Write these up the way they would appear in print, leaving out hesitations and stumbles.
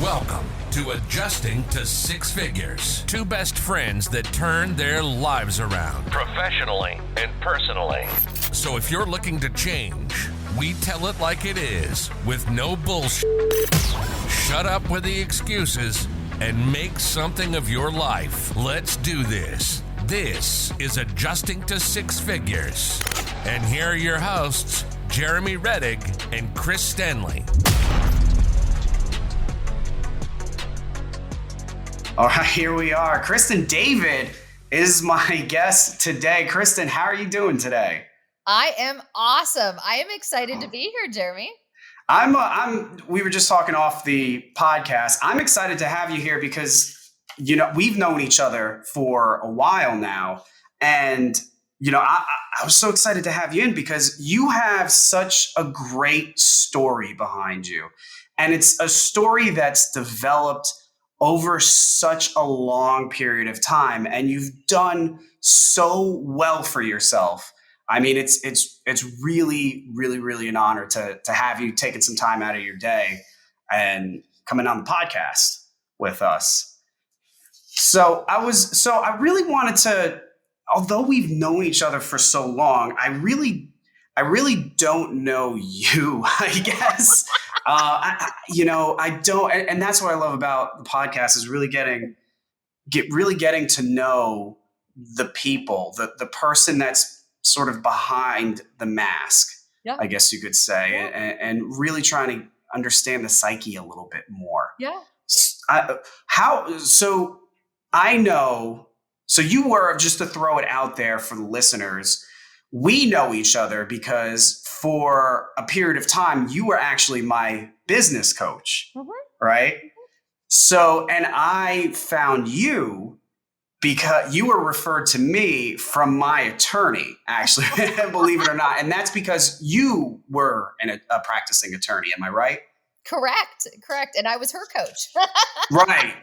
Welcome to Adjusting to Six Figures. Two best friends that turn their lives around, professionally and personally. So if you're looking to change, we tell it like it is, with no bullshit. Shut up with the excuses and make something of your life. Let's do this. This is Adjusting to Six Figures. And here are your hosts, Jeremy Reddig and Chris Stanley. All right, here we are. Kristen David is my guest today. Kristen, how are you doing today? I am awesome. I am excited to be here, Jeremy. We were just talking off the podcast. I'm excited to have you here because, we've known each other for a while now. And, I was so excited to have you in because you have such a great story behind you. And it's a story that's developed over such a long period of time, and you've done so well for yourself. I mean, it's really, really, really an honor to have you taking some time out of your day and coming on the podcast with us. So I really wanted to, although we've known each other for so long, I really don't know you, I guess. I don't, and that's what I love about the podcast is really getting to know the people, the person that's sort of behind the mask, yeah. I guess you could say, yeah. and really trying to understand the psyche a little bit more. Yeah. So you were, just to throw it out there for the listeners, we know each other because for a period of time, you were actually my business coach, right? So, and I found you because you were referred to me from my attorney, actually, believe it or not. And that's because you were a practicing attorney. Am I right? Correct. And I was her coach. Right.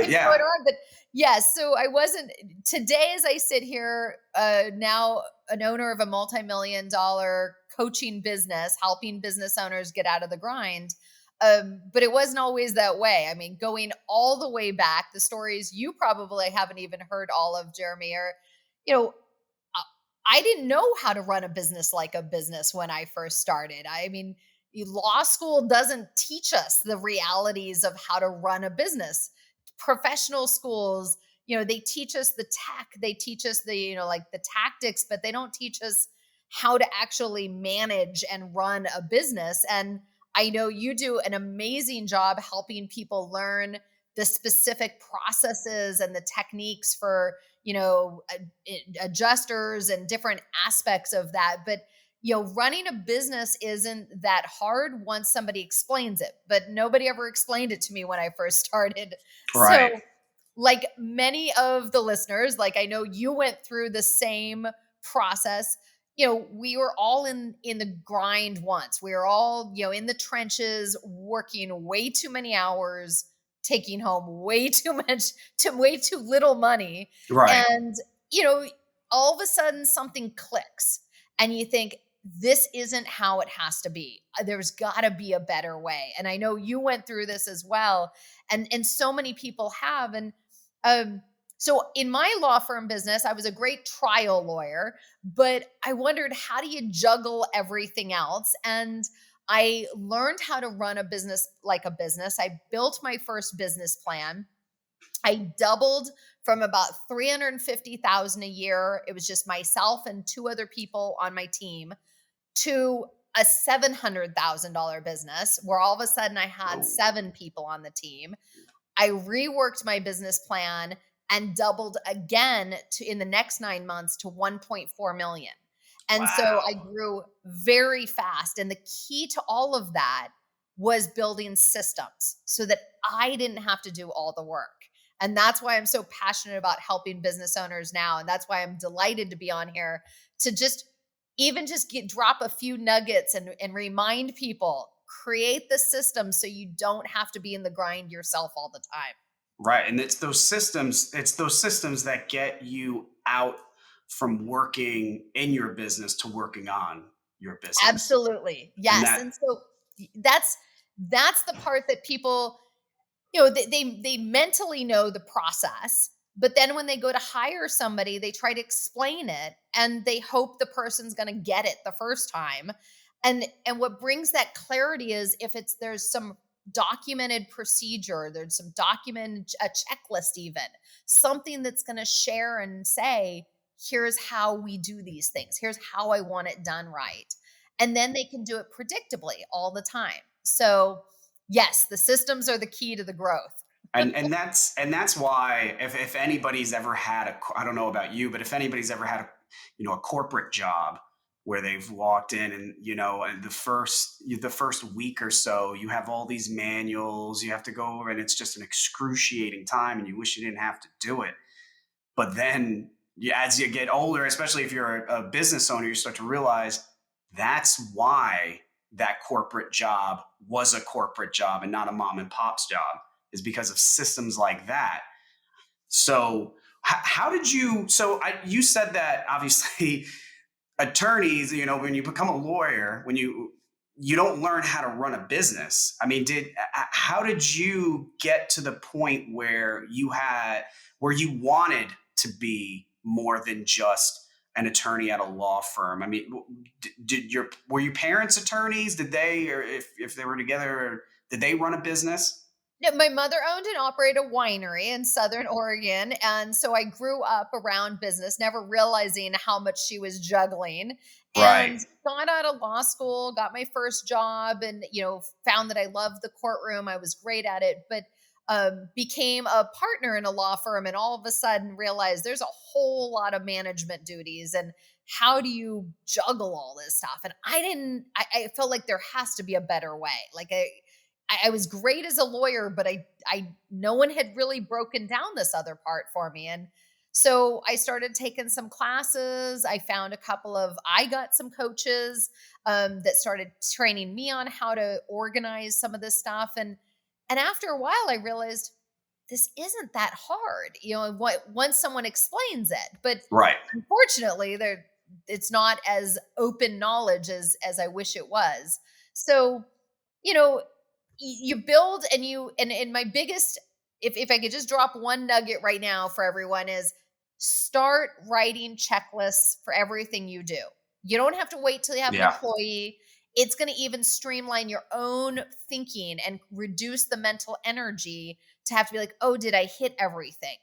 Yeah. But yes. So I wasn't today, as I sit here, now an owner of a multi-million-dollar coaching business, helping business owners get out of the grind. But it wasn't always that way. I mean, going all the way back, the stories you probably haven't even heard all of, Jeremy, are, I didn't know how to run a business like a business when I first started. I mean, law school doesn't teach us the realities of how to run a business. Professional schools, they teach us the tech, they teach us the, the tactics, but they don't teach us how to actually manage and run a business. And I know you do an amazing job helping people learn the specific processes and the techniques for, adjusters and different aspects of that. But running a business isn't that hard once somebody explains it, but nobody ever explained it to me when I first started. Right. So like many of the listeners, like I know you went through the same process. We were all in the grind once. We were all, in the trenches, working way too many hours, taking home way too little money. Right. And, all of a sudden something clicks and you think, this isn't how it has to be. There's got to be a better way. And I know you went through this as well. And so many people have. And so in my law firm business, I was a great trial lawyer, but I wondered, how do you juggle everything else? And I learned how to run a business like a business. I built my first business plan. I doubled from about $350,000 a year. It was just myself and two other people on my team, to a $700,000 business where all of a sudden I had 7 people on the team. I reworked my business plan and doubled again in the next 9 months to 1.4 million. And wow. So I grew very fast. And the key to all of that was building systems so that I didn't have to do all the work. And that's why I'm so passionate about helping business owners now. And that's why I'm delighted to be on here to drop a few nuggets and remind people, create the system so you don't have to be in the grind yourself all the time. Right. And it's those systems that get you out from working in your business to working on your business. Absolutely. Yes. And so that's the part that people, they mentally know the process, but then when they go to hire somebody, they try to explain it and they hope the person's going to get it the first time. And what brings that clarity is if there's some documented procedure, there's some documented a checklist, even something that's going to share and say, here's how we do these things, here's how I want it done right. And then they can do it predictably all the time. So yes, the systems are the key to the growth. And that's why if anybody's ever had I don't know about you, but if anybody's ever had a corporate job where they've walked in and and the first week or so you have all these manuals you have to go over, and it's just an excruciating time and you wish you didn't have to do it. But then as you get older, especially if you're a business owner, you start to realize that's why that corporate job was a corporate job and not a mom and pop's job, is because of systems like that. So, how did you? You said that obviously attorneys, when you become a lawyer, when you don't learn how to run a business. I mean, how did you get to the point where you wanted to be more than just an attorney at a law firm? I mean, were your parents attorneys? Did they, or if they were together, did they run a business? Yeah, my mother owned and operated a winery in Southern Oregon. And so I grew up around business, never realizing how much she was juggling. Right. And got out of law school, got my first job, and found that I loved the courtroom. I was great at it, but became a partner in a law firm, and all of a sudden realized there's a whole lot of management duties. And how do you juggle all this stuff? And I felt like there has to be a better way. Like I was great as a lawyer, but no one had really broken down this other part for me. And so I started taking some classes. I got some coaches that started training me on how to organize some of this stuff. And after a while, I realized this isn't that hard, once someone explains it. But Right. unfortunately, it's not as open knowledge as I wish it was. So, you know, you build and my biggest, if I could just drop one nugget right now for everyone, is start writing checklists for everything you do. You don't have to wait till you have an Yeah. employee. It's going to even streamline your own thinking and reduce the mental energy to have to be like, oh, did I hit everything?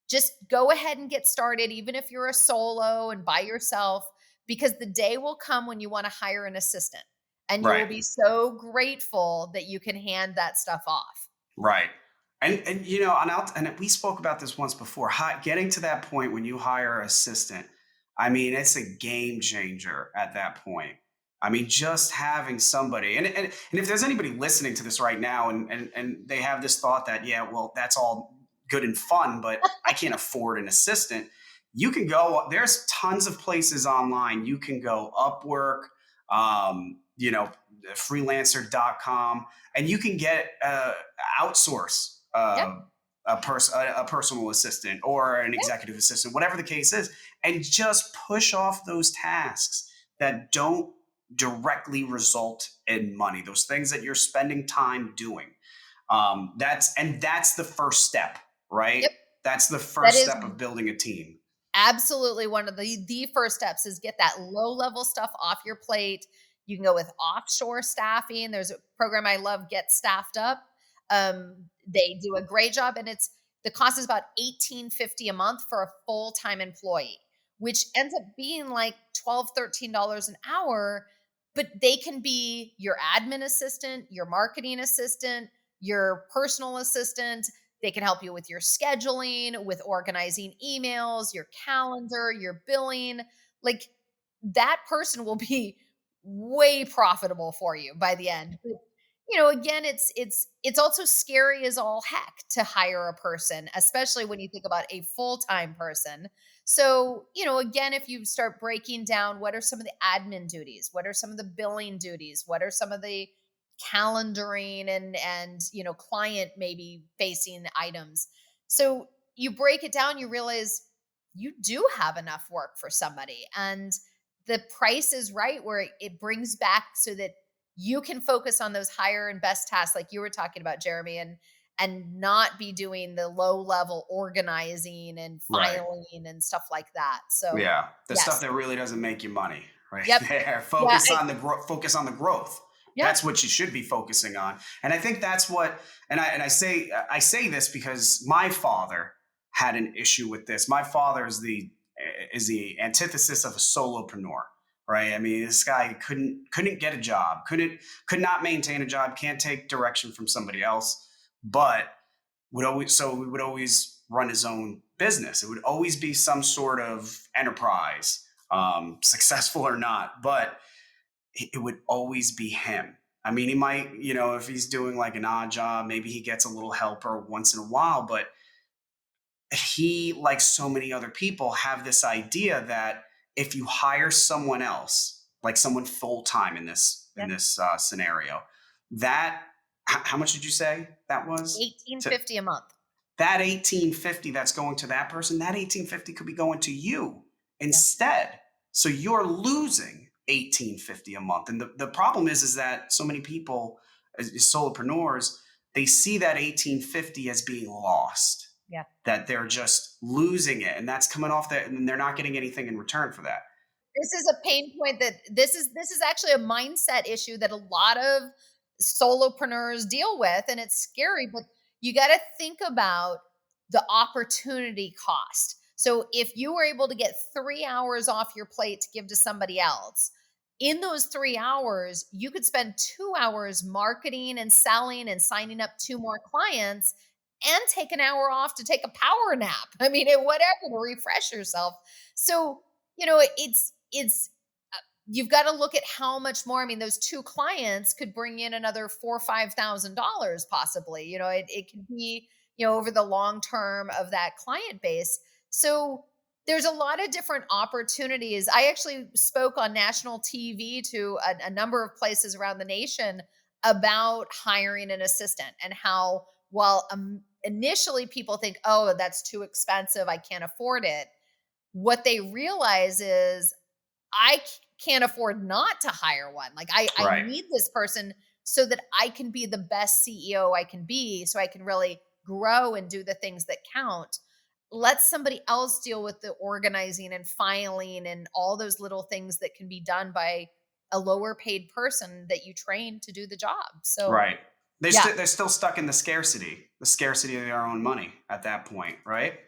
Just go ahead and get started, even if you're a solo and by yourself, because the day will come when you want to hire an assistant and you will Right. be so grateful that you can hand that stuff off. Right. And and we spoke about this once before. Getting to that point when you hire an assistant, I mean, it's a game changer at that point. I mean, just having somebody, and if there's anybody listening to this right now, and they have this thought that, yeah, well, that's all good and fun, but I can't afford an assistant. You can go. There's tons of places online. You can go Upwork, freelancer.com, and you can get outsource Yep. a personal assistant or an Yep. executive assistant, whatever the case is, and just push off those tasks that don't directly result in money, those things that you're spending time doing. That's the first step, right? Yep. That's the That first is step of building a team. absolutely one of the first steps, is get that low level stuff off your plate. You can go with offshore staffing. There's a program I love, Get Staffed Up. They do a great job, and the cost is about $18.50 a month for a full-time employee, which ends up being like $12, $13 an hour. But they can be your admin assistant, your marketing assistant, your personal assistant. They can help you with your scheduling, with organizing emails, your calendar, your billing. Like, that person will be way profitable for you by the end. But, again, it's also scary as all heck to hire a person, especially when you think about a full-time person. So, again, if you start breaking down, what are some of the admin duties? What are some of the billing duties? What are some of the calendaring and client maybe facing items? So you break it down, you realize you do have enough work for somebody, and the price is right where it brings back so that you can focus on those higher and best tasks like you were talking about, Jeremy. and not be doing the low level organizing and Right. filing and stuff like that. So Yeah. The stuff yes. that really doesn't make you money right Yep. there. Yeah. Focus on the growth. Yeah. That's what you should be focusing on. And I think that's what, I say this because my father had an issue with this. My father is the antithesis of a solopreneur, right? I mean, this guy couldn't get a job, could not maintain a job, can't take direction from somebody else, but he would always run his own business. It would always be some sort of enterprise, successful or not, but it would always be him. I mean, he might, if he's doing like an odd job, maybe he gets a little helper once in a while, but he, like so many other people, have this idea that if you hire someone else, like someone full time in Yeah. this scenario, that how much did you say that was? 1850 a month. That 1850 that's going to that person, that 1850 could be going to you Yeah. instead. So you're losing 1850 a month. And the problem is that so many people, as solopreneurs, they see that 1850 as being lost. Yeah. That they're just losing it. And that's coming off that, and they're not getting anything in return for that. This is a pain point that this is actually a mindset issue that a lot of solopreneurs deal with, and it's scary, but you got to think about the opportunity cost. So if you were able to get 3 hours off your plate to give to somebody else, in those 3 hours, you could spend 2 hours marketing and selling and signing up 2 more clients and take an hour off to take a power nap. I mean, whatever, to refresh yourself. So, it's you've got to look at how much more. I mean, those 2 clients could bring in another $4 or $5,000 possibly. It could be, over the long term of that client base. So there's a lot of different opportunities. I actually spoke on national TV to a number of places around the nation about hiring an assistant, and how, while initially people think, oh, that's too expensive, I can't afford it, what they realize is I can't afford not to hire one. Like I Right. need this person so that I can be the best CEO I can be, so I can really grow and do the things that count. Let somebody else deal with the organizing and filing and all those little things that can be done by a lower paid person that you train to do the job. So, Right. yeah. They're still stuck in the scarcity of their own money at that point, right?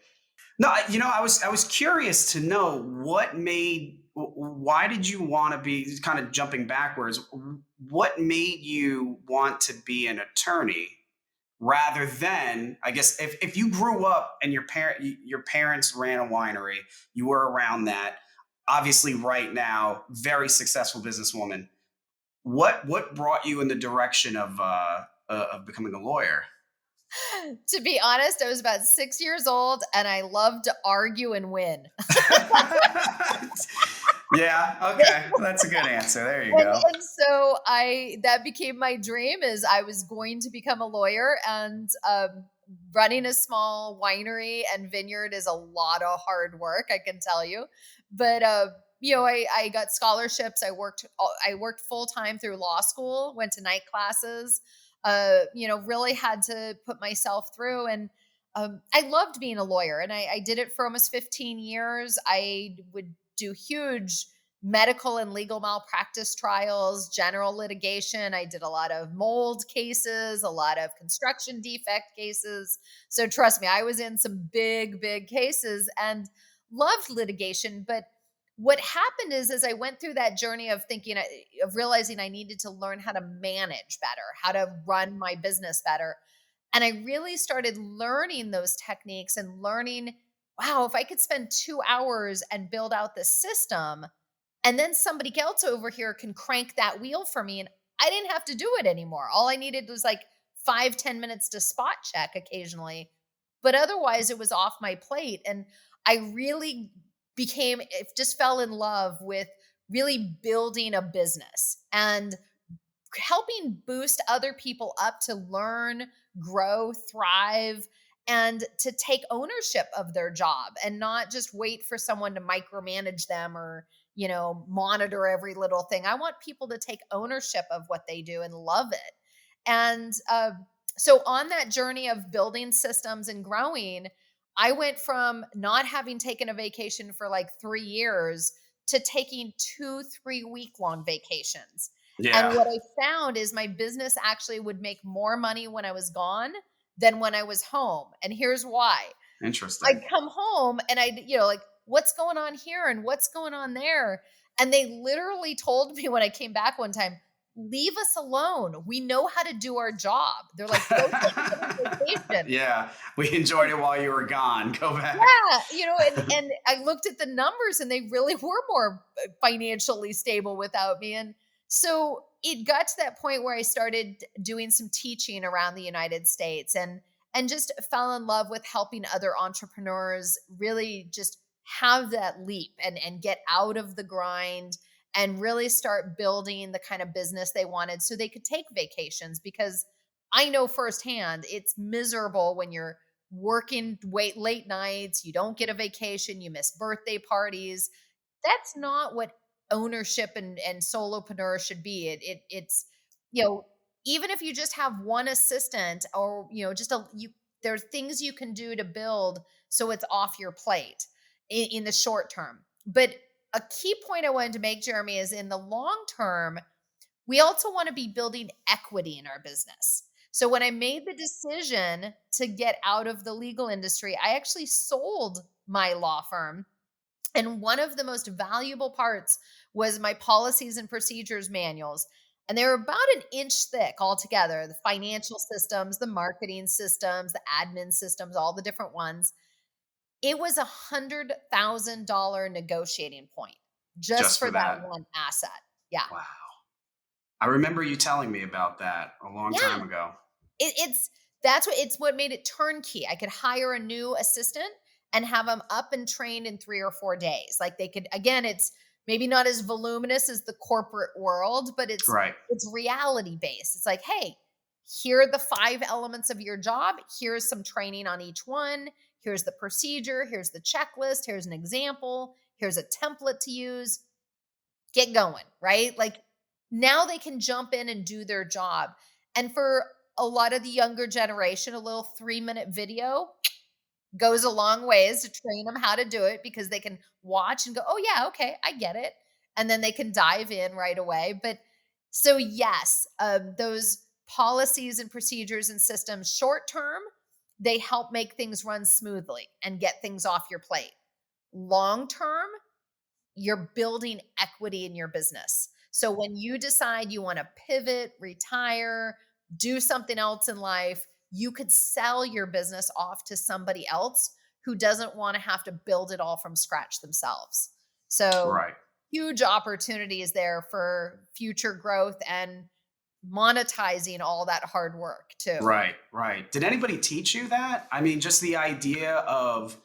No, I was curious to know why did you want to be, kind of jumping backwards? What made you want to be an attorney rather than, I guess, if you grew up and your parents ran a winery, you were around that. Obviously, right now, very successful businesswoman. What brought you in the direction of becoming a lawyer? To be honest, I was about 6 years old and I loved to argue and win. Yeah, okay. That's a good answer. There you And go. and so that became my dream, is I was going to become a lawyer, and running a small winery and vineyard is a lot of hard work, I can tell you. But I got scholarships. I worked full time through law school, went to night classes. Really had to put myself through, and I loved being a lawyer, and I did it for almost 15 years. I would do huge medical and legal malpractice trials, general litigation. I did a lot of mold cases, a lot of construction defect cases. So trust me, I was in some big, big cases and loved litigation. But what happened is, as I went through that journey of of realizing I needed to learn how to manage better, how to run my business better. And I really started learning those techniques and learning, wow, if I could spend 2 hours and build out this system, and then somebody else over here can crank that wheel for me, and I didn't have to do it anymore. All I needed was like 5-10 minutes to spot check occasionally, but otherwise it was off my plate. And I really just fell in love with really building a business and helping boost other people up to learn, grow, thrive, and to take ownership of their job and not just wait for someone to micromanage them or, monitor every little thing. I want people to take ownership of what they do and love it. And So on that journey of building systems and growing, I went from not having taken a vacation for like 3 years to taking 2 3 week long vacations. And Yeah. what I found is my business actually would make more money when I was gone than when I was home. And here's why. I'd Interesting. come home and I'd, like, what's going on here and what's going on there? And they literally told me when I came back one time, leave us alone. We know how to do our job. They're like, go take another vacation. Yeah. We enjoyed it while you were gone. Go back. Yeah, and I looked at the numbers and they really were more financially stable without me. And so it got to that point where I started doing some teaching around the United States and just fell in love with helping other entrepreneurs really just have that leap and get out of the grind and really start building the kind of business they wanted so they could take vacations, because I know firsthand it's miserable when you're working late nights, you don't get a vacation, you miss birthday parties. That's not what ownership and solopreneur should be. It's you know, even if you just have one assistant or just there are things you can do to build so it's off your plate in the short term. But a key point I wanted to make, Jeremy, is in the long term, we also want to be building equity in our business. So when I made the decision to get out of the legal industry, I actually sold my law firm. And one of the most valuable parts was my policies and procedures manuals. And they were about an inch thick altogether, the financial systems, the marketing systems, the admin systems, all the different ones. It was $100,000 negotiating point just Just for for that that. one asset. Yeah. Wow. I remember you telling me about that a long Yeah. time ago. It's that's what made it turnkey. I could hire a new assistant and have them up and trained in 3 or 4 days. Like they could, again, it's maybe not as voluminous as the corporate world, but it's Right. it's reality based. It's like, hey, here are the 5 elements of your job. Here's some training on each one. Here's the procedure, here's the checklist, here's an example, here's a template to use. Get going, right? Like now they can jump in and do their job. And for a lot of the younger generation, a little 3-minute video goes a long ways to train them how to do it, because they can watch and go, oh, yeah, okay, I get it. And then they can dive in right away. But so, yes, those policies and procedures and systems, short term, they help make things run smoothly and get things off your plate. Long term, you're building equity in your business. So when you decide you want to pivot, retire, do something else in life, you could sell your business off to somebody else who doesn't want to have to build it all from scratch themselves. So Right. huge opportunities there for future growth and monetizing all that hard work too. Right. Right. Did anybody teach you that? I mean, just the idea of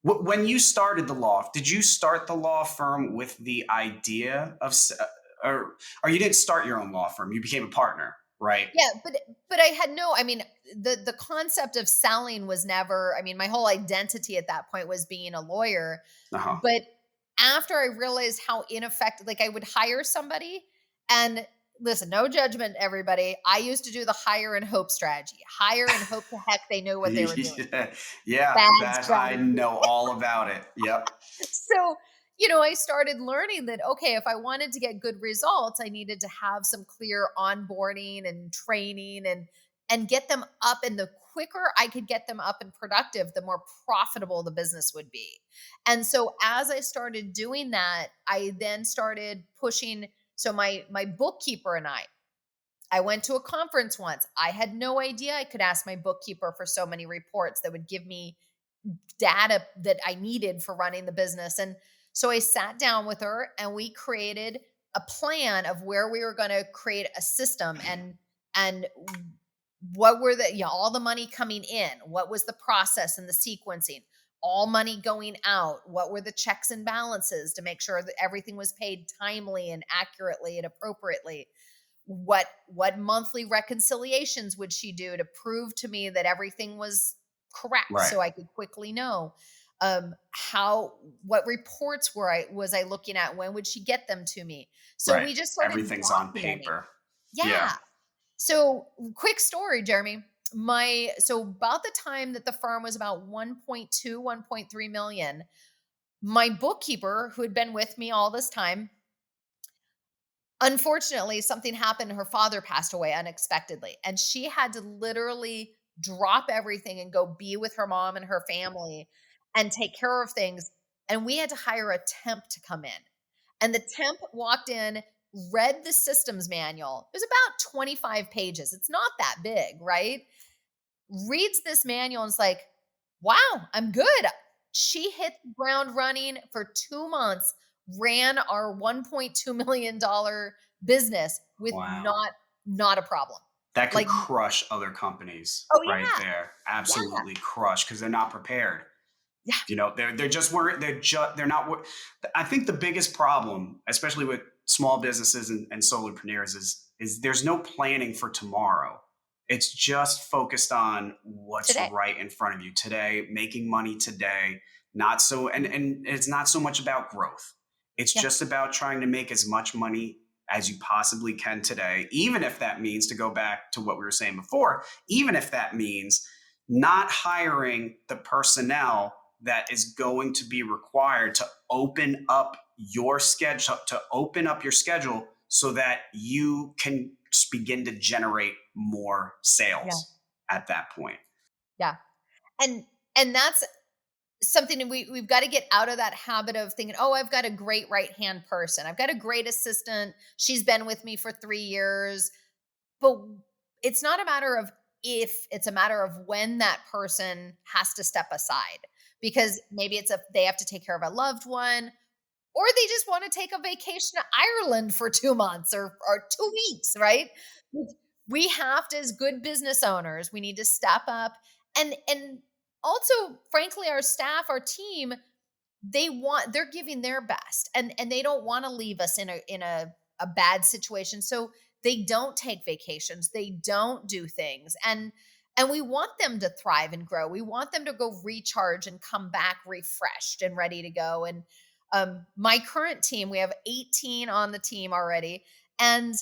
when you started the law, did you start the law firm with the idea of, or you didn't start your own law firm? You became a partner, right? Yeah, but I had no, I mean, the concept of selling was never, I mean, my whole identity at that point was being a lawyer. Uh huh. But after I realized how ineffective, like I would hire somebody and listen, no judgment, everybody. I used to do the hire and hope strategy. Hire and hope to heck they know what they were doing. Yeah, Bad that I strategy. know all about it. Yep. So, I started learning that, okay, if I wanted to get good results, I needed to have some clear onboarding and training and get them up. And the quicker I could get them up and productive, the more profitable the business would be. And so as I started doing that, I then started pushing. So my bookkeeper and I went to a conference once. I had no idea I could ask my bookkeeper for so many reports that would give me data that I needed for running the business. And so I sat down with her and we created a plan of where we were going to create a system and what were all the money coming in, what was the process and the sequencing, all money going out, what were the checks and balances to make sure that everything was paid timely and accurately and appropriately. What monthly reconciliations would she do to prove to me that everything was correct Right. so I could quickly know how what reports was I looking at, when would she get them to me. So Right. we just started Everything's on documenting. paper. Yeah. Yeah. So quick story, Jeremy. So about the time that the firm was about 1.2, 1.3 million, my bookkeeper, who had been with me all this time, unfortunately, something happened. Her father passed away unexpectedly, and she had to literally drop everything and go be with her mom and her family and take care of things. And we had to hire a temp to come in. And the temp walked in, read the systems manual. It was about 25 pages. It's not that big, right? Reads this manual and is like, wow, I'm good. She hit the ground running for 2 months, ran our $1.2 million business with Wow. not a problem. That could Like, crush other companies oh right yeah, there. yeah, Absolutely crush because they're not prepared. yeah, They're just worried. They're not. I think the biggest problem, especially with small businesses and solopreneurs, is there's no planning for tomorrow. It's just focused on what's today. right in front of you today, making money today. Not so, and it's not so much about growth. It's Yeah, just about trying to make as much money as you possibly can today, even if that means, to go back to what we were saying before, even if that means not hiring the personnel that is going to be required to open up your schedule, so that you can begin to generate more yeah, sales at that point. yeah. And that's something that we've got to get out of that habit of thinking, oh, I've got a great right hand person. I've got a great assistant. She's been with me for 3 years. But it's not a matter of if, it's a matter of when that person has to step aside, because maybe they have to take care of a loved one, or they just want to take a vacation to Ireland for 2 months or 2 weeks, right? We have to, as good business owners, we need to step up, and also, frankly, our staff, our team, they're giving their best, and they don't want to leave us in a bad situation, so they don't take vacations, they don't do things, and we want them to thrive and grow. We want them to go recharge and come back refreshed and ready to go. And my current team, we have 18 on the team already, and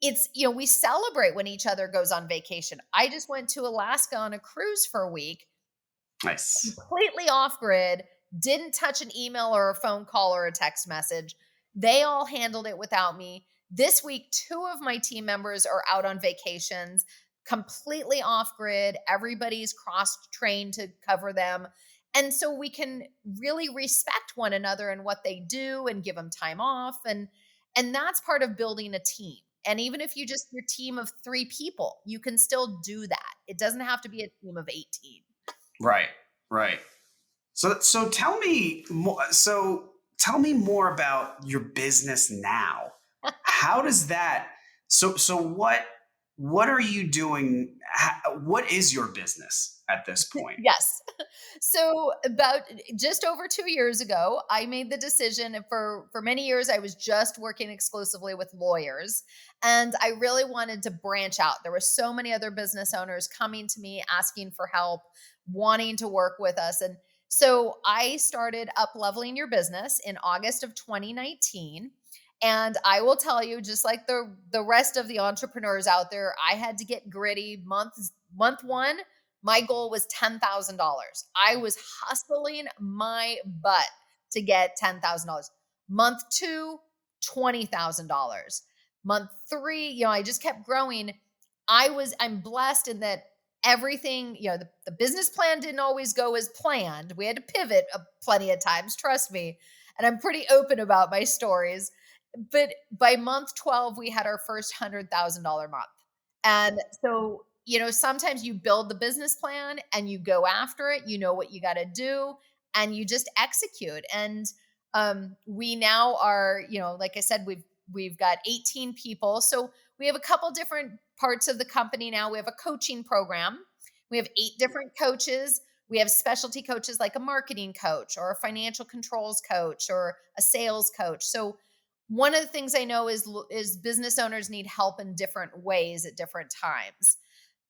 it's, we celebrate when each other goes on vacation. I just went to Alaska on a cruise for a week, Nice. completely off grid, didn't touch an email or a phone call or a text message. They all handled it without me. This week, two of my team members are out on vacations, completely off grid. Everybody's cross trained to cover them. And so we can really respect one another and what they do and give them time off. And that's part of building a team. And even if you just your team of 3 people, you can still do that. It doesn't have to be a team of 18. Right. Right. So tell me more. So tell me more about your business now. How does that? So what are you doing? What is your business at this point? Yes. So about just over 2 years ago, I made the decision. And for many years, I was just working exclusively with lawyers, and I really wanted to branch out. There were so many other business owners coming to me asking for help, wanting to work with us, and so I started Up Leveling Your Business in August of 2019. And I will tell you, just like the rest of the entrepreneurs out there, I had to get gritty. Month one, my goal was $10,000. I was hustling my butt to get $10,000. Month two, $20,000. Month three, I just kept growing. I'm blessed in that everything, the business plan didn't always go as planned. We had to pivot plenty of times, trust me. And I'm pretty open about my stories. But by month 12, we had our first $100,000 month. And so, sometimes you build the business plan and you go after it, you know what you got to do, and you just execute. And we now are, like I said, we've got 18 people. So we have a couple different parts of the company now. We have a coaching program. We have 8 different coaches. We have specialty coaches like a marketing coach or a financial controls coach or a sales coach. So one of the things I know is business owners need help in different ways at different times.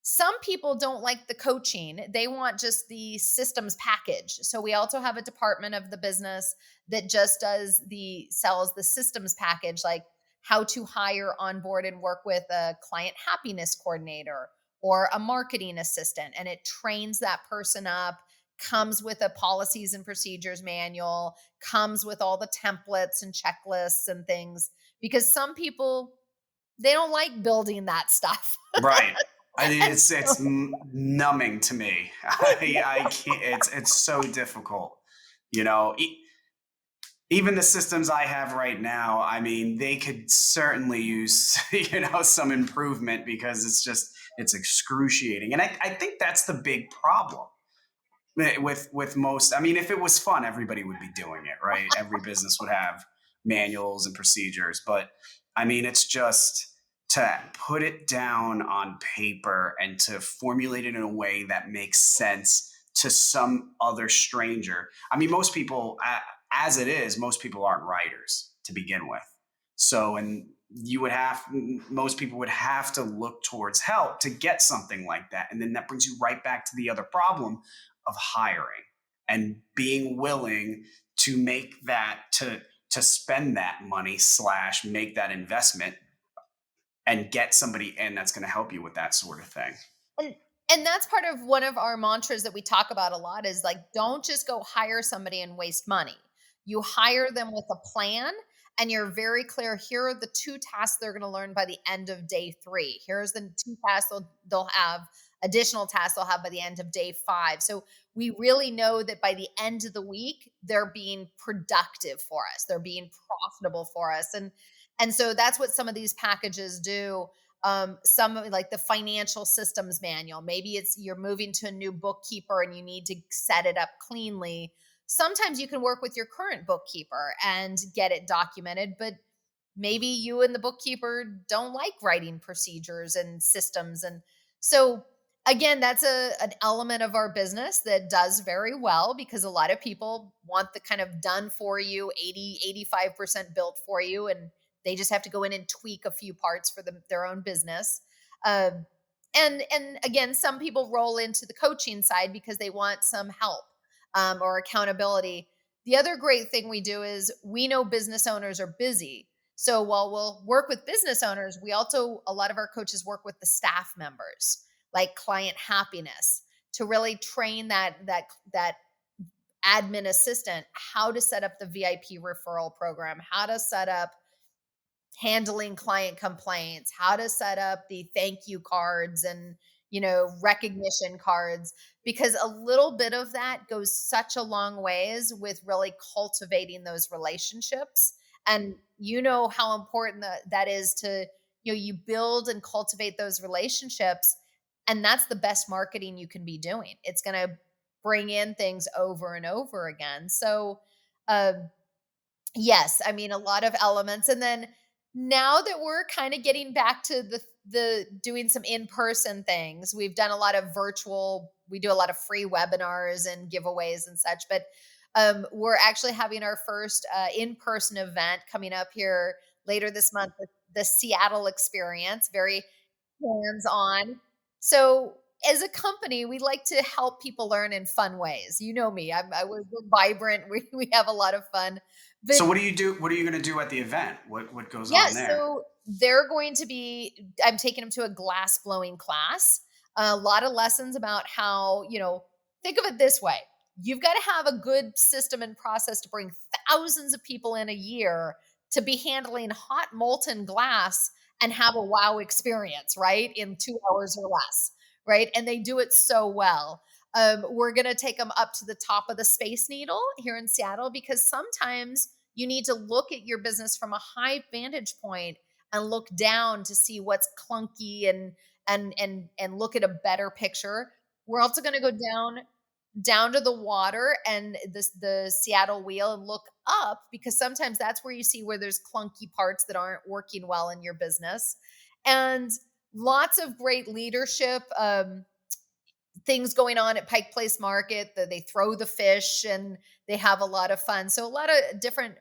Some people don't like the coaching. They want just the systems package. So we also have a department of the business that just sells the systems package, like how to hire, onboard, and work with a client happiness coordinator, or a marketing assistant, and it trains that person up, comes with a policies and procedures manual, comes with all the templates and checklists and things, because some people, they don't like building that stuff. Right. And It's so, numbing to me. I can't. It's so difficult. You know, even the systems I have right now. I mean, they could certainly use some improvement, because it's excruciating, and I think that's the big problem with most. I mean, if it was fun, everybody would be doing it, right? Every business would have manuals and procedures, but I mean, it's just to put it down on paper and to formulate it in a way that makes sense to some other stranger. I mean, most people, as it is, most people aren't writers to begin with. So, and you would have, most people would have to look towards help to get something like that. And then that brings you right back to the other problem of hiring and being willing to make that, to spend that money slash make that investment and get somebody in that's going to help you with that sort of thing. and and that's part of one of our mantras that we talk about a lot, is like, don't just go hire somebody and waste money. You hire them with a plan, and you're very clear, here are the 2 tasks they're going to learn by the end of day 3. Here's the 2 tasks they'll have, additional tasks they'll have by the end of day 5. So we really know that by the end of the week, they're being productive for us. They're being profitable for us. And so that's what some of these packages do. Some of, like, the financial systems manual, maybe it's you're moving to a new bookkeeper and you need to set it up cleanly. Sometimes you can work with your current bookkeeper and get it documented, but maybe you and the bookkeeper don't like writing procedures and systems. And so again, that's an element of our business that does very well, because a lot of people want the kind of done for you, 80-85% built for you, and they just have to go in and tweak a few parts for their own business. um, and again, some people roll into the coaching side because they want some help, or accountability. The other great thing we do is, we know business owners are busy. So while we'll work with business owners, we also, a lot of our coaches work with the staff members, like client happiness, to really train that admin assistant how to set up the VIP referral program, how to set up handling client complaints, how to set up the thank you cards and, recognition cards, because a little bit of that goes such a long ways with really cultivating those relationships. And you know how important that is to, you build and cultivate those relationships. And that's the best marketing you can be doing. It's going to bring in things over and over again. So, um, yes, I mean, a lot of elements. And then, now that we're kind of getting back to the doing some in-person things, we've done a lot of virtual, we do a lot of free webinars and giveaways and such, but we're actually having our first in-person event coming up here later this month, the Seattle experience, very hands-on. So as a company, we like to help people learn in fun ways. You know me, we're vibrant. We have a lot of fun. But So what do you do? What are you going to do at the event? What goes on yes, there? so they're going to be, I'm taking them to a glass blowing class. A lot of lessons about how, think of it this way. You've got to have a good system and process to bring thousands of people in a year to be handling hot molten glass and have a wow experience, right? In 2 hours or less, right? And they do it so well. We're going to take them up to the top of the Space Needle here in Seattle, because sometimes you need to look at your business from a high vantage point and look down to see what's clunky, and look at a better picture. We're also going to go down to the water and the Seattle wheel and look up, because sometimes that's where you see where there's clunky parts that aren't working well in your business. And lots of great leadership things going on at Pike Place Market. They throw the fish and they have a lot of fun. So a lot of different.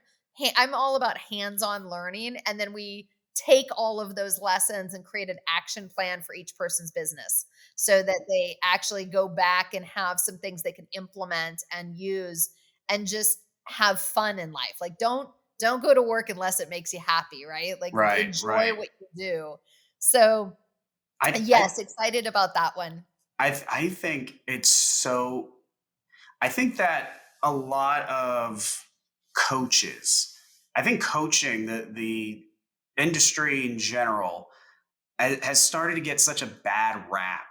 I'm all about hands-on learning, and then we take all of those lessons and create an action plan for each person's business, so that they actually go back and have some things they can implement and use, and just have fun in life. Like, don't go to work unless it makes you happy, right? Like, Right, enjoy right. what you do. So I Yes, excited about that one. I think it's so. I think that a lot of coaches, I think coaching, the industry in general, has started to get such a bad rap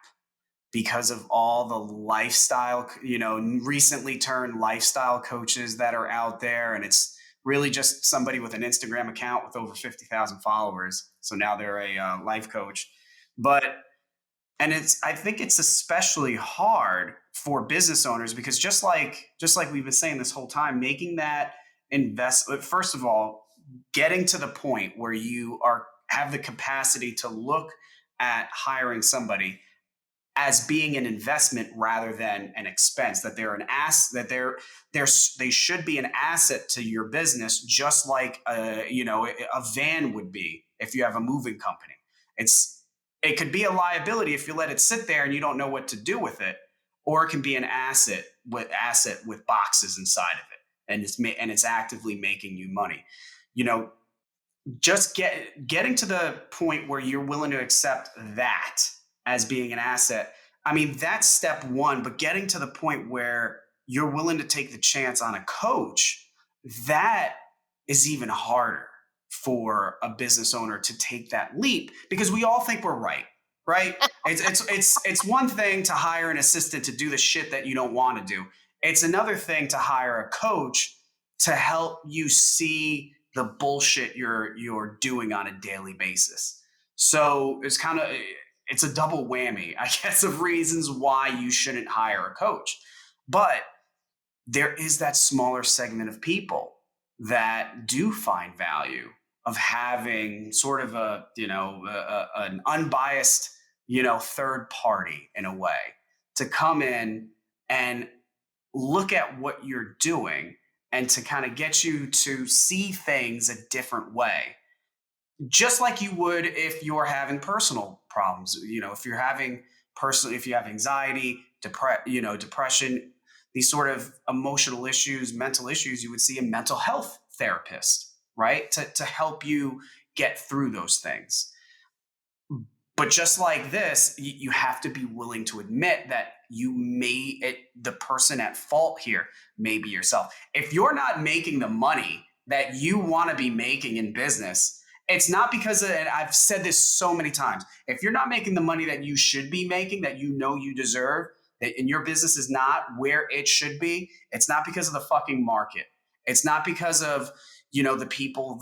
because of all the lifestyle, recently turned lifestyle coaches that are out there. And it's really just somebody with an Instagram account with over 50,000 followers. So now they're a life coach. But and I think it's especially hard for business owners because just like we've been saying this whole time, making that investment, first of all, getting to the point where you are have the capacity to look at hiring somebody as being an investment rather than an expense, that they're an ass that they should be an asset to your business, just like a van would be if you have a moving company. It could be a liability if you let it sit there and you don't know what to do with it, or it can be an asset with boxes inside of it, and it's actively making you money. You know, just getting to the point where you're willing to accept that as being an asset. I mean, that's step one, but getting to the point where you're willing to take the chance on a coach, that is even harder for a business owner to take that leap, because we all think we're right. It's one thing to hire an assistant to do the shit that you don't want to do. It's another thing to hire a coach to help you see the bullshit you're doing on a daily basis. So it's a double whammy, I guess, of reasons why you shouldn't hire a coach. But there is that smaller segment of people that do find value of having sort of an unbiased, third party in a way to come in and look at what you're doing and to kind of get you to see things a different way, just like you would if you're having personal problems. If you have anxiety, depression, these sort of emotional issues, mental issues, you would see a mental health therapist, right, to help you get through those things. But just like this, you have to be willing to admit that the person at fault here may be yourself. If you're not making the money that you want to be making in business, it's not because and I've said this so many times, if you're not making the money that you should be making, that you deserve, and your business is not where it should be, it's not because of the fucking market. It's not because of the people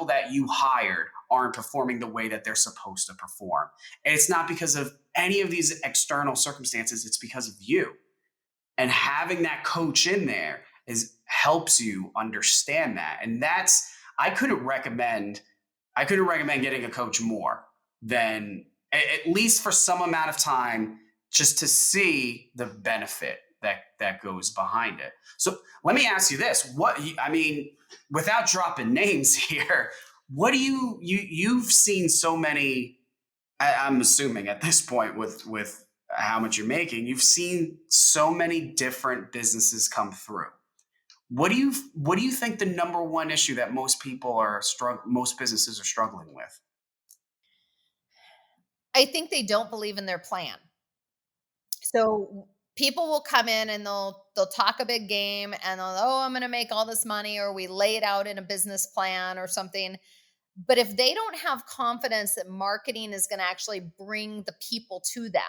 that you hired aren't performing the way that they're supposed to perform. And it's not because of any of these external circumstances, it's because of you. And having that coach in there helps you understand that. And that's I couldn't recommend getting a coach more than, at least for some amount of time, just to see the benefit that goes behind it. So let me ask you this: without dropping names here, what do you've seen so many? I'm assuming at this point, with how much you're making, you've seen so many different businesses come through. What do you think the number one issue that most businesses are struggling with? I think they don't believe in their plan. So people will come in and they'll talk a big game and I'm going to make all this money, or we lay it out in a business plan or something. But if they don't have confidence that marketing is going to actually bring the people to them,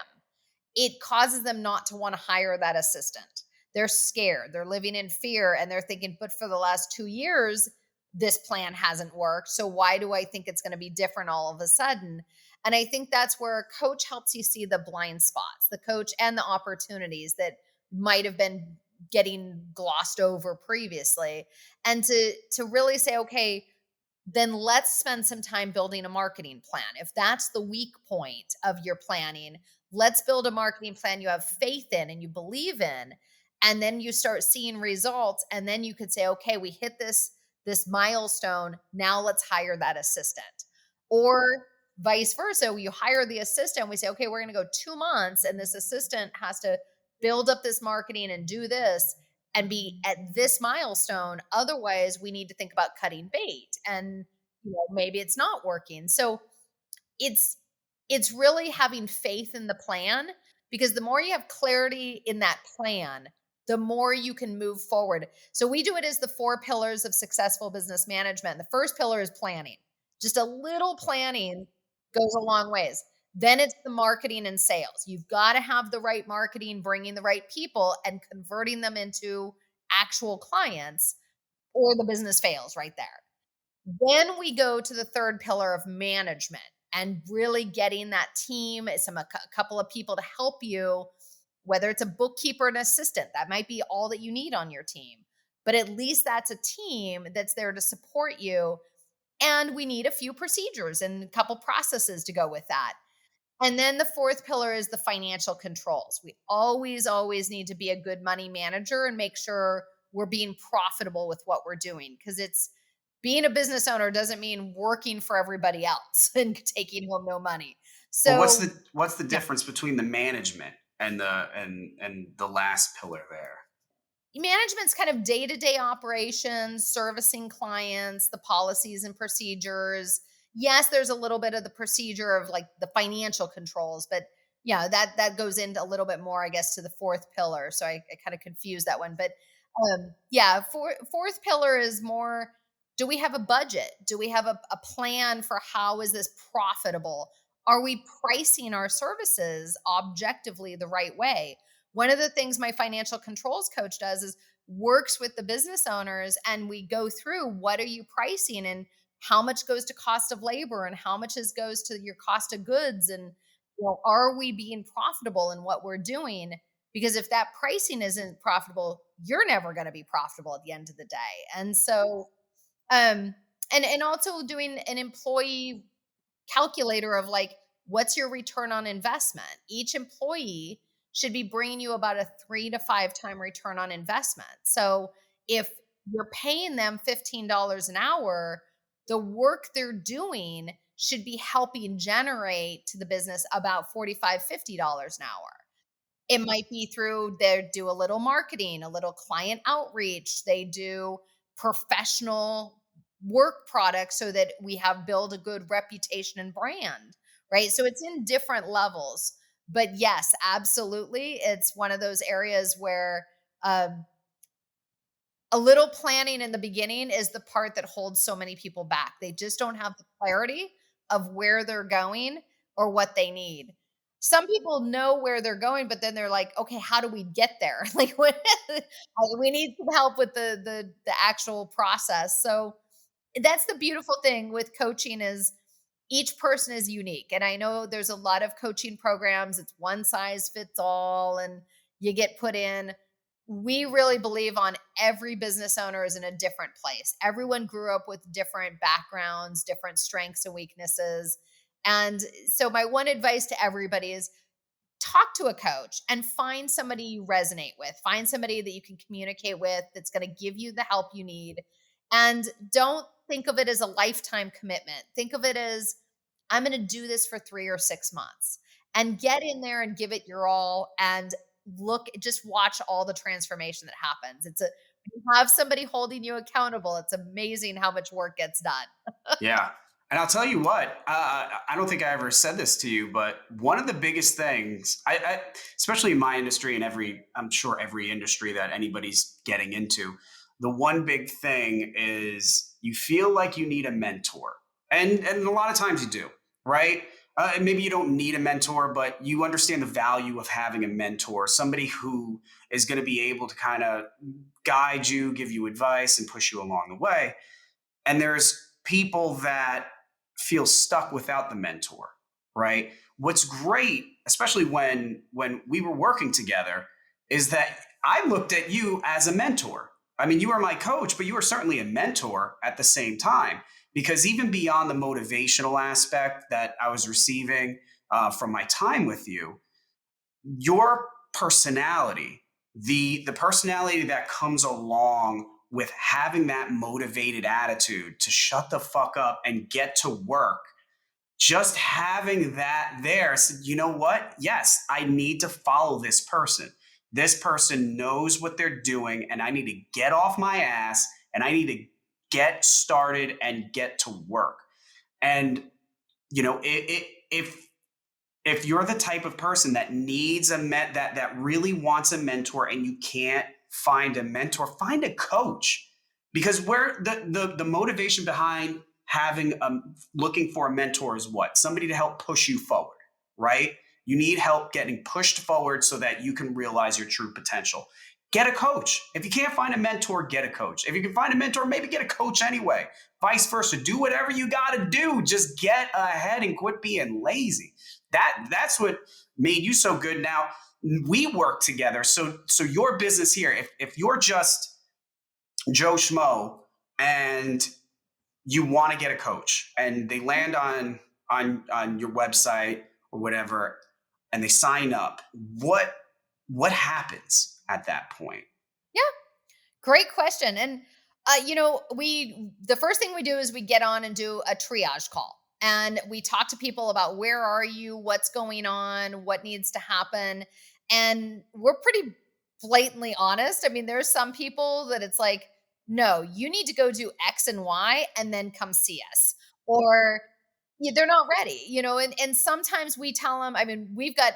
it causes them not to want to hire that assistant. They're scared. They're living in fear and they're thinking, but for the last 2 years, this plan hasn't worked. So why do I think it's going to be different all of a sudden? And I think that's where a coach helps you see the blind spots, the coach and the opportunities that might have been getting glossed over previously. And to really say, okay, then let's spend some time building a marketing plan. If that's the weak point of your planning, let's build a marketing plan you have faith in and you believe in. And then you start seeing results. And then you could say, okay, we hit this milestone. Now let's hire that assistant. Or vice versa, you hire the assistant. We say, okay, we're going to go 2 months, and this assistant has to build up this marketing and do this and be at this milestone. Otherwise, we need to think about cutting bait, and maybe it's not working. So it's it's really having faith in the plan, because the more you have clarity in that plan, the more you can move forward. So we do it as the 4 pillars of successful business management. The first pillar is planning. Just a little planning goes a long ways. Then it's the marketing and sales. You've got to have the right marketing, bringing the right people and converting them into actual clients, or the business fails right there. Then we go to the third pillar of management and really getting that team, a couple of people to help you, whether it's a bookkeeper and assistant, that might be all that you need on your team. But at least that's a team that's there to support you. And we need a few procedures and a couple processes to go with that. And then the fourth pillar is the financial controls. We always need to be a good money manager and make sure we're being profitable with what we're doing. Because it's being a business owner doesn't mean working for everybody else and taking home no money. Well, So, what's the yeah, difference between the management and the last pillar there? management's kind of day-to-day operations, servicing clients, the policies and procedures. Yes, there's a little bit of the procedure of like the financial controls, but yeah, that goes into a little bit more, I guess, to the fourth pillar. So I kind of confused that one. But yeah, fourth pillar is more, do we have a budget? Do we have a plan for how is this profitable? Are we pricing our services objectively the right way? One of the things my financial controls coach does is works with the business owners, and we go through, what are you pricing and how much goes to cost of labor and how much goes to your cost of goods, and are we being profitable in what we're doing? Because if that pricing isn't profitable, you're never going to be profitable at the end of the day. And so and also doing an employee calculator of like, what's your return on investment? Each employee should be bringing you about a 3 to 5 time return on investment. So if you're paying them $15 an hour, the work they're doing should be helping generate to the business about $45, $50 an hour. It might be through, they do a little marketing, a little client outreach. They do professional work products so that we have build a good reputation and brand, right? So it's in different levels. But yes, absolutely. It's one of those areas where um, a little planning in the beginning is the part that holds so many people back. They just don't have the clarity of where they're going or what they need. Some people know where they're going, but then they're like, okay, how do we get there? Like, what, we need some help with the actual process. So that's the beautiful thing with coaching is each person is unique. And I know there's a lot of coaching programs, it's one size fits all, and you get put in. We really believe on every business owner is in a different place. Everyone grew up with different backgrounds, different strengths and weaknesses. And so my one advice to everybody is talk to a coach and find somebody you resonate with. Find somebody that you can communicate with that's going to give you the help you need. And don't think of it as a lifetime commitment. Think of it as, I'm going to do this for 3 or 6 months, and get in there and give it your all, and just watch all the transformation that happens. You have somebody holding you accountable. It's amazing how much work gets done. Yeah. And I'll tell you what, I don't think I ever said this to you, but one of the biggest things, especially in my industry and I'm sure every industry that anybody's getting into, the one big thing is you feel like you need a mentor. And a lot of times you do, right? And maybe you don't need a mentor, but you understand the value of having a mentor, somebody who is going to be able to kind of guide you, give you advice, and push you along the way. And there's people that feel stuck without the mentor, right? What's great, especially when we were working together, is that I looked at you as a mentor. I mean, you were my coach, but you were certainly a mentor at the same time, because even beyond the motivational aspect that I was receiving from my time with you, your personality, the personality that comes along with having that motivated attitude to shut the fuck up and get to work, just having that there said, you know what? Yes, I need to follow this person. This person knows what they're doing, and I need to get off my ass and I need to get started and get to work. And, if if you're the type of person that needs that really wants a mentor and you can't find a mentor, find a coach. Because where the motivation behind having looking for a mentor is what? Somebody to help push you forward, right? You need help getting pushed forward so that you can realize your true potential. Get a coach. If you can't find a mentor, get a coach. If you can find a mentor, maybe get a coach anyway. Vice versa. Do whatever you got to do. Just get ahead and quit being lazy. That's what made you so good. Now we work together. So your business here, if you're just Joe Schmo and you want to get a coach and they land on your website or whatever and they sign up, what happens at that point? Yeah, great question. And the first thing we do is we get on and do a triage call. And we talk to people about where are you, what's going on, what needs to happen. And we're pretty blatantly honest. I mean, there's some people that it's like, no, you need to go do X and Y and then come see us. Or they're not ready, and sometimes we tell them, I mean, we've got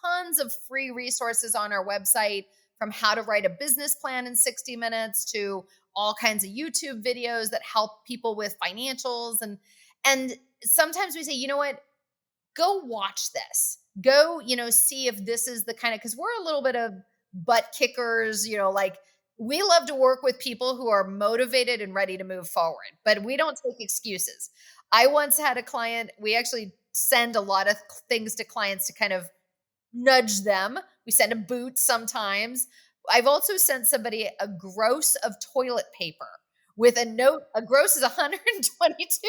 tons of free resources on our website, from how to write a business plan in 60 minutes to all kinds of YouTube videos that help people with financials. And sometimes we say, you know what, go watch this. Go, see if this is the kind of, because we're a little bit of butt kickers, like we love to work with people who are motivated and ready to move forward, but we don't take excuses. I once had a client, we actually send a lot of things to clients to kind of nudge them. We send a boot sometimes. I've also sent somebody a gross of toilet paper with a note. A gross is 122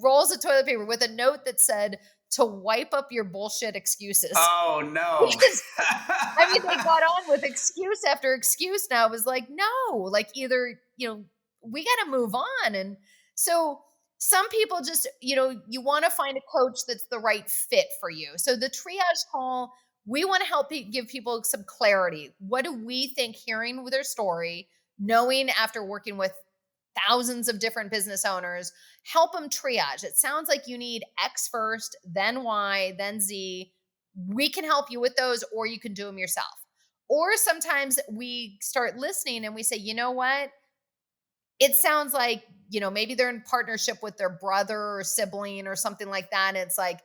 rolls of toilet paper with a note that said to wipe up your bullshit excuses. Oh no. Because, I mean, they got on with excuse after excuse. Now I was like, no, like either, we got to move on. And so some people just, you want to find a coach that's the right fit for you. So the triage call, we want to help give people some clarity. What do we think, hearing their story, knowing after working with thousands of different business owners, help them triage. It sounds like you need X first, then Y, then Z. We can help you with those, or you can do them yourself. Or sometimes we start listening and we say, you know what? It sounds like, maybe they're in partnership with their brother or sibling or something like that. And it's like,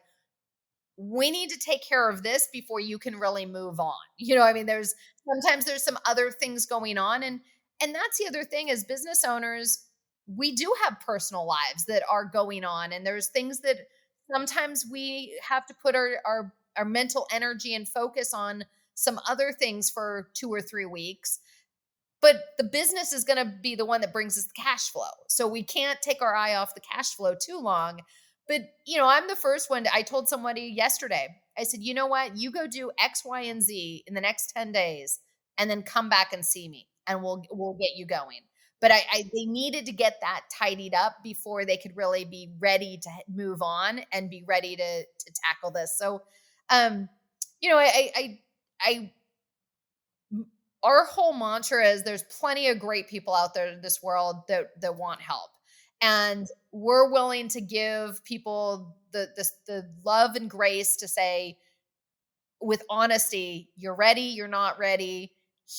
we need to take care of this before you can really move on. I mean, sometimes there's some other things going on. And that's the other thing, as business owners, we do have personal lives that are going on. And there's things that sometimes we have to put our mental energy and focus on some other things for 2 or 3 weeks. But the business is going to be the one that brings us the cash flow. So we can't take our eye off the cash flow too long. But, I'm the first one. I told somebody yesterday, I said, you know what? You go do X, Y, and Z in the next 10 days and then come back and see me and we'll get you going. But they needed to get that tidied up before they could really be ready to move on and be ready to tackle this. So, I our whole mantra is there's plenty of great people out there in this world that want help. And we're willing to give people the love and grace to say, with honesty, you're ready, you're not ready.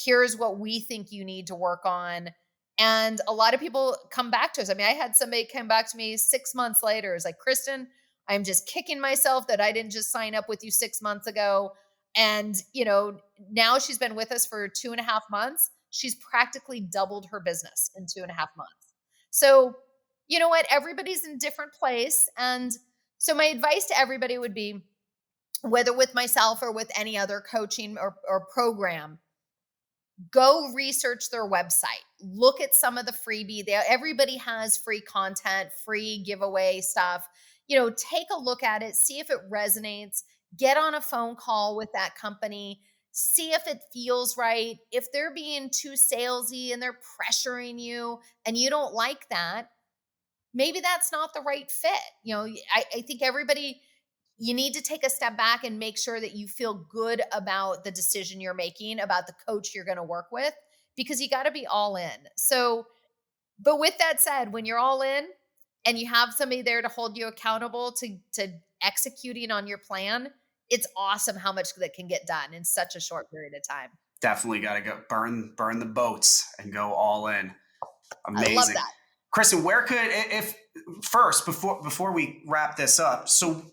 Here's what we think you need to work on. And a lot of people come back to us. I mean, I had somebody come back to me 6 months later. It's like, Kristen, I'm just kicking myself that I didn't just sign up with you 6 months ago. And, now she's been with us for 2.5 months. She's practically doubled her business in 2.5 months. So, you know what? Everybody's in a different place. And so my advice to everybody would be, whether with myself or with any other coaching or program, go research their website. Look at some of the freebie. Everybody has free content, free giveaway stuff. Take a look at it, see if it resonates. Get on a phone call with that company. See if it feels right. If they're being too salesy and they're pressuring you and you don't like that, maybe that's not the right fit. I think everybody, you need to take a step back and make sure that you feel good about the decision you're making, about the coach you're going to work with, because you got to be all in. So, but with that said, when you're all in and you have somebody there to hold you accountable to executing on your plan, it's awesome how much that can get done in such a short period of time. Definitely got to go burn the boats and go all in. I love Amazing. that. Kristen, where could, if first, before we wrap this up, so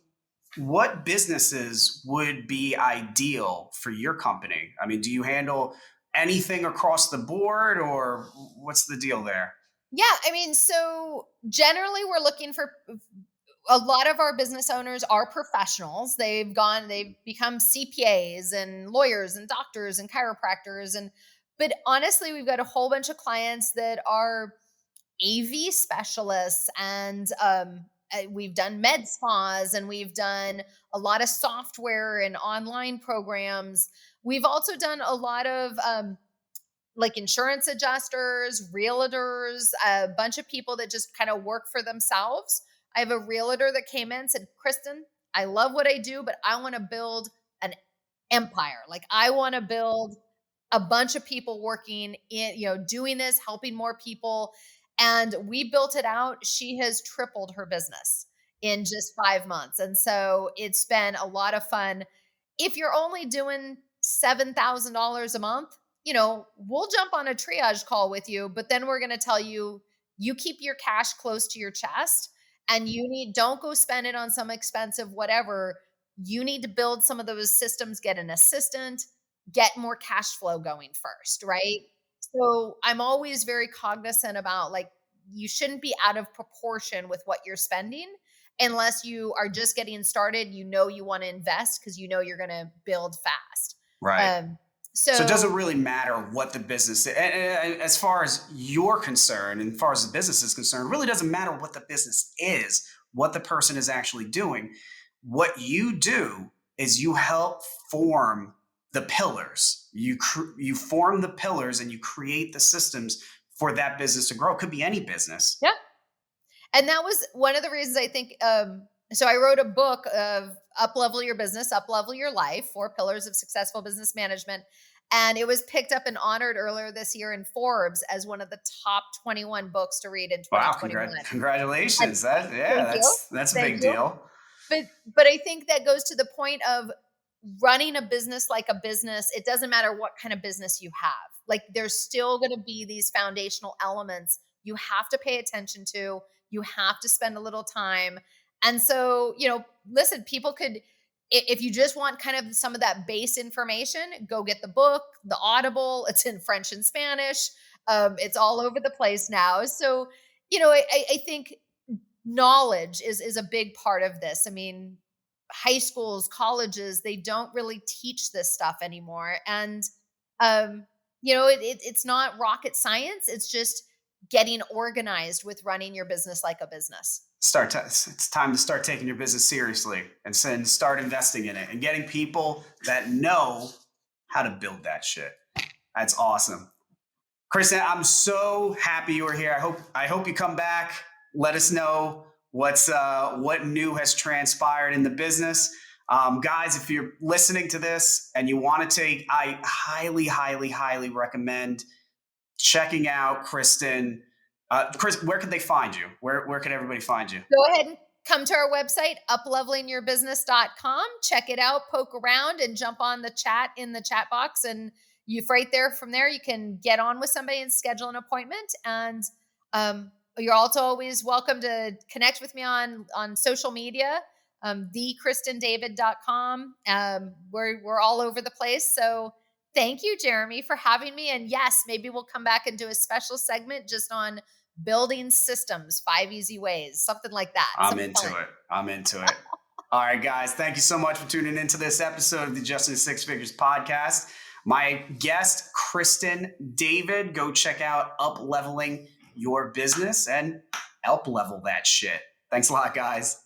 what businesses would be ideal for your company? I mean, do you handle anything across the board, or what's the deal there? Yeah, I mean, so generally we're looking for a lot of our business owners are professionals. They've become CPAs and lawyers and doctors and chiropractors but honestly, we've got a whole bunch of clients that are AV specialists and we've done med spas and we've done a lot of software and online programs. We've also done a lot of like insurance adjusters, realtors, a bunch of people that just kind of work for themselves. I have a realtor that came in and said, Kristen, I love what I do, but I want to build an empire. Like I want to build a bunch of people working in, doing this, helping more people. And we built it out. She has tripled her business in just 5 months. And so it's been a lot of fun. If you're only doing $7,000 a month, we'll jump on a triage call with you, but then we're going to tell you, you keep your cash close to your chest and don't go spend it on some expensive whatever. You need to build some of those systems, get an assistant, get more cash flow going first, right? So I'm always very cognizant about like, you shouldn't be out of proportion with what you're spending unless you are just getting started. You want to invest because you're going to build fast. Right. So it doesn't So really matter what the business is. As far as you're concerned, and as far as the business is concerned, it really doesn't matter what the business is, what the person is actually doing. What you do is you help form the pillars. You form the pillars and you create the systems for that business to grow. It could be any business. yeah. And that was one of the reasons I think, so I wrote a book of Uplevel Your Business, Uplevel Your Life, 4 Pillars of Successful Business Management. And it was picked up and honored earlier this year in Forbes as one of the top 21 books to read in Wow! 2021. Congratulations! Thank you. That's a Thank big you. deal. But I think that goes to the point of running a business like a business. It doesn't matter what kind of business you have. Like there's still going to be these foundational elements you have to pay attention to. You have to spend a little time. And so, listen, people could, if you just want kind of some of that base information, go get the book, the Audible. It's in French and Spanish. It's all over the place now. So, I think knowledge is a big part of this. I mean, high schools, colleges, they don't really teach this stuff anymore. And, it's not rocket science. It's just getting organized with running your business like a business. It's time to start taking your business seriously and start investing in it and getting people that know how to build that shit. That's awesome. Kristen, I'm so happy you were here. I hope you come back. Let us know what new has transpired in the business. Guys, if you're listening to this and you want to I highly, highly, highly recommend checking out Kristen. Chris, where can they find you? Where can everybody find you? Go ahead and come to our website, uplevelingyourbusiness.com. Check it out, poke around, and jump on the chat in the chat box. And right there, from there, you can get on with somebody and schedule an appointment. And you're also always welcome to connect with me on social media, thekristendavid.com. We're all over the place. So thank you, Jeremy, for having me. And yes, maybe we'll come back and do a special segment just on building systems, 5 easy ways, something like that. I'm into it. All right, guys. Thank you so much for tuning into this episode of the Justin Six Figures podcast. My guest, Kristen David. Go check out Upleveling Your Business and help level that shit. Thanks a lot, guys.